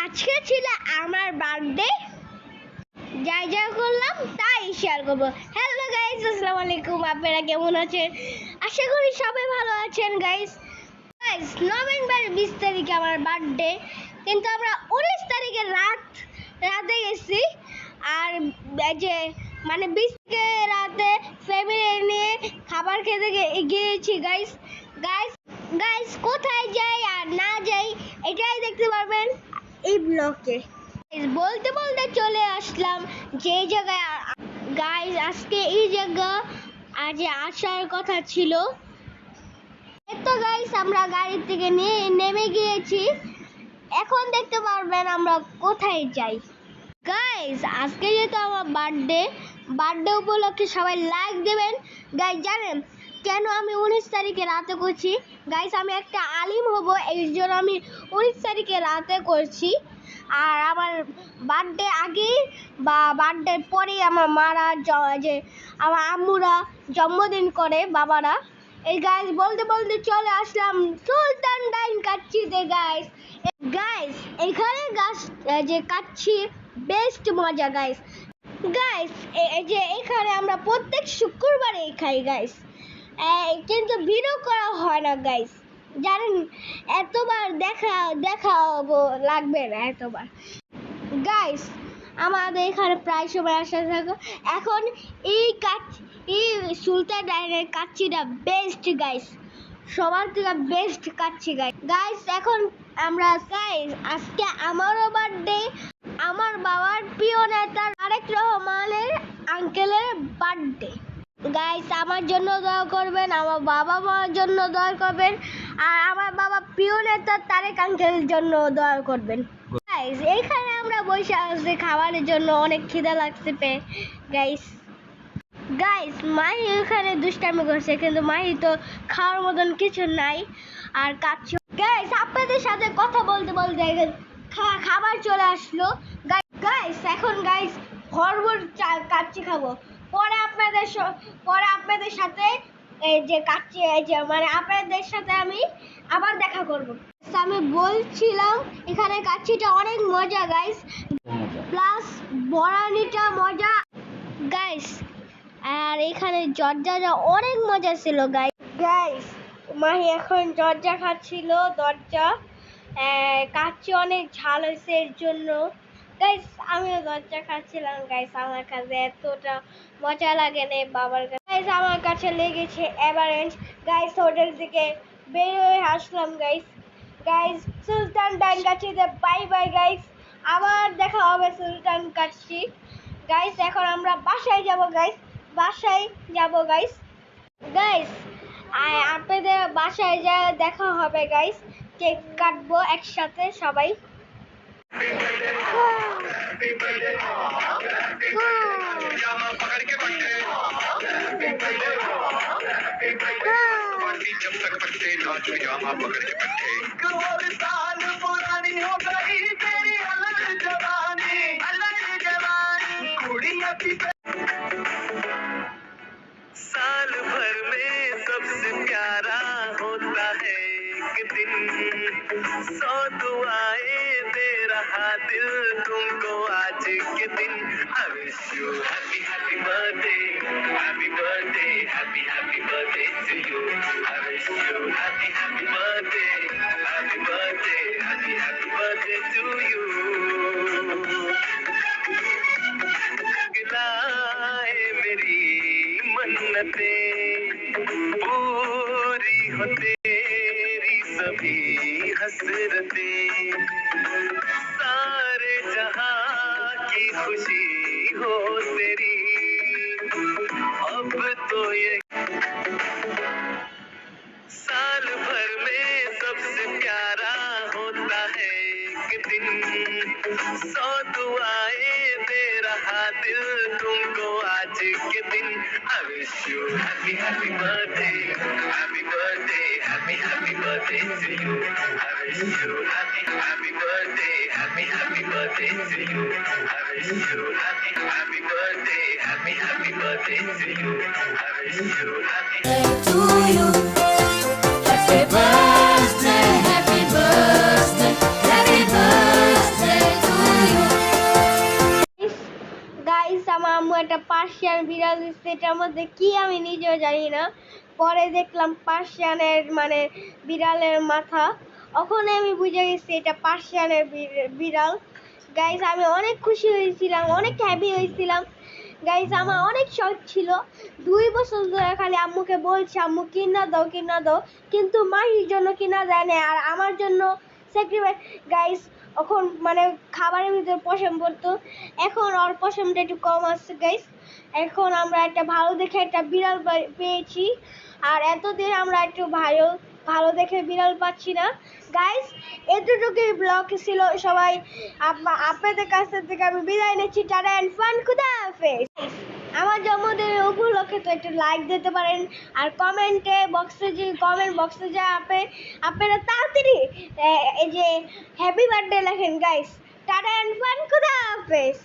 আজকে ছিল আমার বার্থডে, যাই যা করলাম তাই শেয়ার করবো। হ্যালো গাইস, আসসালামু আলাইকুম। আপনারা কেমন আছেন? আশা করি সবাই ভালো আছেন গাইস। নভেম্বর 20 তারিখে আমার বার্থডে, কিন্তু আমরা 19 তারিখে রাতে গেছি। আর যে 20 তারিখে রাতে ফ্যামিলি নিয়ে খাবার খেতে গিয়েছি গাইস। গাইস কোথায় যাই আর না যাই এটাই দেখতে পারবেন এই ব্লগে। বলতে বলতে চলে আসলাম যে জায়গায় গাইস আজকে এই জায়গা আজ আসার কথা ছিল। তো গাইস আমরা গাড়ি থেকে নেমে গিয়েছি, এখন দেখতে পারবেন আমরা কোথায় যাই। গাইস আজকে যেহেতু আমার বার্থডে উপলক্ষে সবাই লাইক দেবেন। গাইস জানেন কেন আমি 19 তারিখে রাতে করছি? গাইস আমি একটা আলিম হব, এই জন্য আমি 19 তারিখে রাতে করছি। আর আমার বার্থডে আগে বা বার্থডে পরেই আমার মারা যে আমার আম্মুরা জন্মদিন করে, বাবারা। এই গাইস বলতে বলতে চলে আসলাম সুলতান ডাইন কাচ্চিতে গাইস। এখানে গাছ যে কাচ্চি বেস্ট মজা গাইস। এই যে এখানে আমরা প্রত্যেক শুক্রবারে খাই গাইস, কিন্তু ভিডিও করা হয় না গাইস। জানেন এতবার দেখাবো লাগবে না এতবার। গাইস আমাদের এখানে প্রায় সময় আসা থাকো। এখন এই সুলতান ডাইনের কাচ্চিটা বেস্ট গাইস, সবার থেকে বেস্ট কাচ্চি গাইস। এখন আমরা আজকে আমারও বার্থডে, আমার বাবার প্রিয় নেতা তারেক রহমানের আঙ্কেলের বার্থডে। গাইস আমার জন্য দোয়া করবেন, আমার বাবা মার জন্য দোয়া করবেন, আর আমার বাবা প্রিয় নেতা তারেক আঙ্কেলের জন্য দোয়া করবেন। গাইস এইখানে আমরা বসে আছি খাবারের জন্য, অনেক খিদা লাগছে গাইস মাহি এখানে দুষ্টামি করছে, কিন্তু মাহি তো খাওয়ার মতন কিছু নাই। আর কাচ্চি গাইস আপনাদের সাথে কথা বলতে বলতে খাবার চলে আসলো গাইস। এখন গাইস ভরপুর কাচ্চি খাবো, পরে আপনাদের সাথে এই যে কাচ্চি আপনাদের সাথে আমি আবার দেখা করব। আমি বলছিলাম এখানে কাচ্চিটা অনেক মজা গাইস, প্লাস বড়ানিটা মজা গাইস। আর এখানে জর্দাটা অনেক মজা ছিল গাইস। মাহি এখন জর্দা খাচ্ছিল, কাচ্চি অনেক ঝাল হয়েছে এর জন্য গাইস। আমিও জর্দা খাচ্ছিলাম গাইস, আমার কাছে এতটা মজা লাগে না বাবার কাছে গাইস, আমার কাছে লেগেছে এভারেস্ট গাইস। হোটেল থেকে বের হয়ে আসলাম গাইস। সুলতান ডাইন কাচ্চিতে বাই বাই গাইস, আবার দেখা হবে সুলতান কাচ্চি গাইস। এখন আমরা বাসায় যাব গাইস। আপনাদের বাসায় যা দেখা হবে গাইস, কেক কাটবো একসাথে সবাই। साल भर में सबसे प्यारा होता है एक दिन, 100 दुआएं दे रहा दिल तुमको आज के दिन। I wish you happy happy birthday, happy birthday, happy happy birthday to you. I wish you happy happy birthday, happy birthday, happy happy birthday to you. गिलाए मेरी मन्नतें पूरी हो तेरी सभी हसरतें, सारे जहां की खुशी हो तेरी। अब तो ये साल भर में सबसे प्यारा होता है एक दिन, 100 दुआएं दे रहा दिल तुमको आज के दिन। I wish you happy happy birthday, happy birthday, happy happy birthday to you. I wish you happy happy birthday, happy happy birthday to you. I wish you happy happy birthday, happy happy birthday to you. I wish you happy to you. Happy birthday, happy birthday, happy birthday. একটা Persian বিড়াল দিচ্ছে, এটার মধ্যে কি আমি নিজেও জানি না। পরে দেখলাম পার্সিয়ানের মানে বিড়ালের মাথা, ওখানে আমি বুঝে গেছি এটা পার্সিয়ানের বিড়াল। গাইস আমি অনেক খুশি হয়েছিলাম, অনেক হ্যাপি হয়েছিলাম। গাইস আমার অনেক শখ ছিল, 2 বছর ধরে খালি আম্মুকে বলছি আম্মু কিনা দাও, কিন্তু মাহির জন্য কিনা যায় না আর আমার জন্য স্যাক্রিফাইস। গাইস এখন মানে খাবারের ভিতরে পশম পড়তো, এখন ওর পশমটা একটু কম আসছে গাইস। এখন আমরা একটা ভালো দেখে একটা বিড়াল পেয়েছি, আর এতদিন আমরা একটু ভালো দেখে বিড়াল পাচ্ছি না। গাইস এতটুকুই ব্লগ ছিল, সবাই আপনাদের কাছ থেকে আমি বিদায় নিচ্ছি। টাটা অ্যান্ড ফান, খুদা হাফেজ। আমার জন্মদিনের উপলক্ষে তো একটু লাইক দিতে পারেন, আর কমেন্ট বক্সে যে আপনারা তাড়াতাড়ি এই যে হ্যাপি বার্থডে লেখেন গাইস। টাটা অ্যান্ড ফান, খুদা হাফেজ।